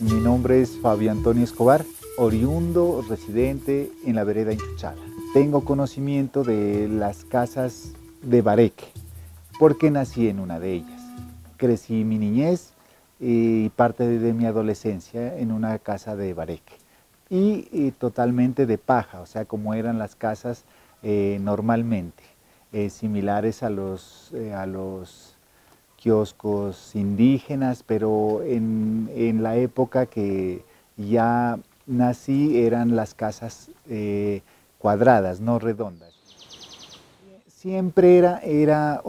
Mi nombre es Fabio Antonio Escobar, oriundo residente en la vereda Inchuchala. Tengo conocimiento de las casas de Bareque, porque nací en una de ellas. Crecí mi niñez y parte de mi adolescencia en una casa de Bareque. Y totalmente de paja, o sea, como eran las casas normalmente, similares a los kioscos indígenas, pero en la época que ya nací eran las casas cuadradas, no redondas. Siempre era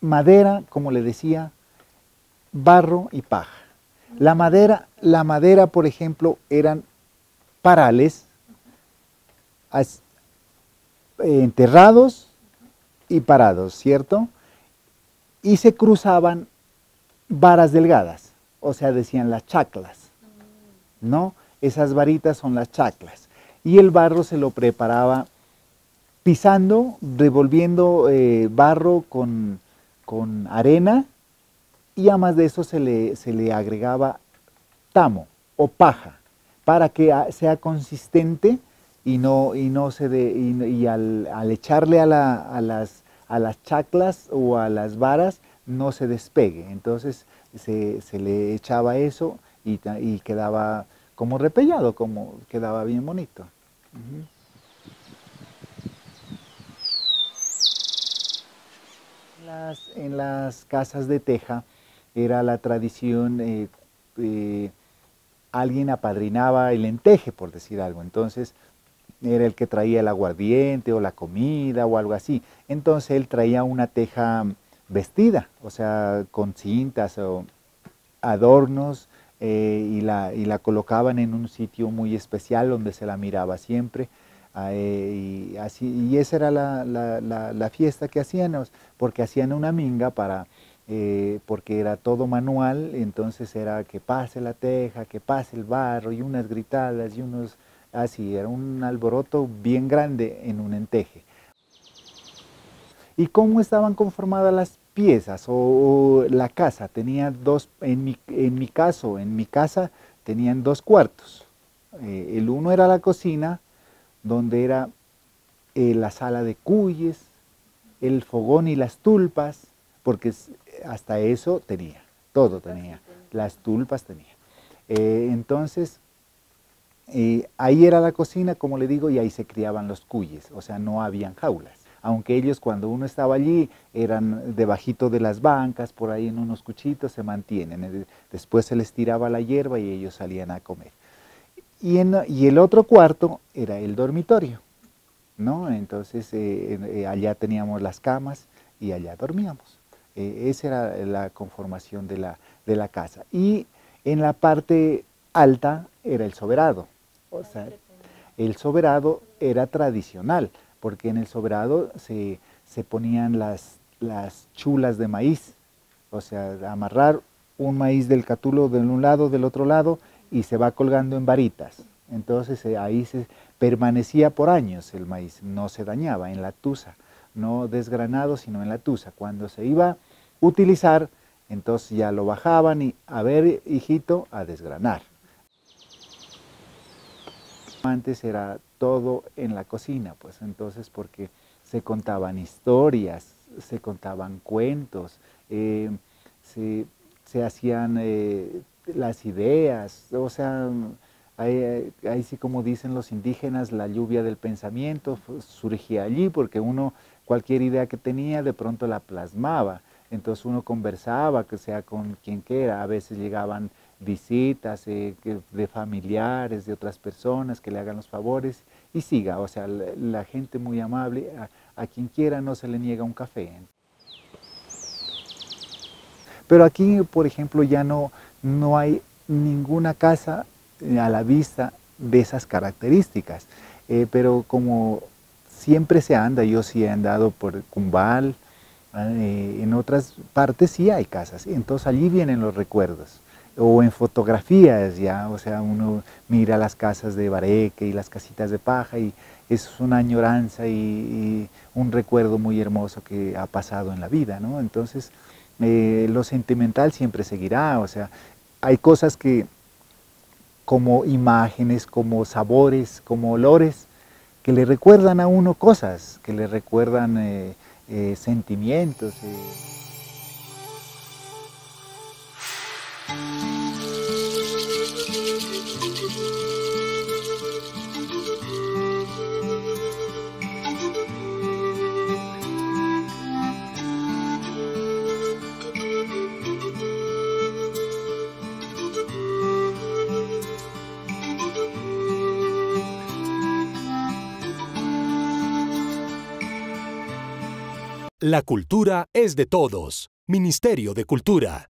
madera, como le decía, barro y paja. La madera, por ejemplo, eran parales enterrados y parados, ¿cierto? Y se cruzaban varas delgadas, o sea, decían las chaclas, ¿no? Esas varitas son las chaclas. Y el barro se lo preparaba pisando, revolviendo barro con arena, y además de eso se le agregaba tamo o paja para que sea consistente y al echarle a las chaclas o a las varas no se despegue. Entonces se le echaba eso y quedaba como repellado, como quedaba bien bonito. Uh-huh. En las casas de teja era la tradición, alguien apadrinaba el enteje, por decir algo. Entonces era el que traía el aguardiente o la comida o algo así. Entonces él traía una teja vestida, o sea, con cintas o adornos, y la colocaban en un sitio muy especial donde se la miraba siempre. Y esa era la fiesta que hacían, porque hacían una minga porque era todo manual. Entonces era que pase la teja, que pase el barro, y unas gritadas, y unos así, era un alboroto bien grande en un enteje. ¿Y cómo estaban conformadas las piezas o la casa? Tenía dos, en mi casa tenían dos cuartos. El uno era la cocina, donde era la sala de cuyes, el fogón y las tulpas, porque hasta eso tenía, todo tenía, las tulpas tenía. Entonces, ahí era la cocina, como le digo, y ahí se criaban los cuyes, o sea, no habían jaulas. Aunque ellos, cuando uno estaba allí, eran debajito de las bancas, por ahí en unos cuchitos se mantienen. Después se les tiraba la hierba y ellos salían a comer. Y el otro cuarto era el dormitorio, ¿no? Entonces allá teníamos las camas y allá dormíamos. Esa era la conformación de la casa. Y en la parte alta era el soberado. O sea, el soberado era tradicional, porque en el soberado se ponían las chulas de maíz, o sea, amarrar un maíz del catulo de un lado, del otro lado, y se va colgando en varitas. Entonces ahí se permanecía por años el maíz, no se dañaba en la tusa, no desgranado, sino en la tusa. Cuando se iba a utilizar, entonces ya lo bajaban y, a ver, hijito, a desgranar. Antes era todo en la cocina, pues entonces, porque se contaban historias, se contaban cuentos, se hacían las ideas, o sea, ahí sí, como dicen los indígenas, la lluvia del pensamiento surgía allí, porque uno cualquier idea que tenía de pronto la plasmaba. Entonces uno conversaba, que sea con quien quiera. A veces llegaban visitas de familiares, de otras personas que le hagan los favores, y siga, o sea, la gente muy amable, a quien quiera no se le niega un café. Pero aquí, por ejemplo, ya no hay ninguna casa a la vista de esas características, pero como siempre se anda, yo sí he andado por Cumbal, en otras partes sí hay casas, entonces allí vienen los recuerdos, o en fotografías ya, o sea, uno mira las casas de Bareque y las casitas de paja, y es una añoranza y un recuerdo muy hermoso que ha pasado en la vida, ¿no? Entonces, lo sentimental siempre seguirá, o sea, hay cosas que, como imágenes, como sabores, como olores, que le recuerdan a uno cosas, que le recuerdan sentimientos. La cultura es de todos. Ministerio de Cultura.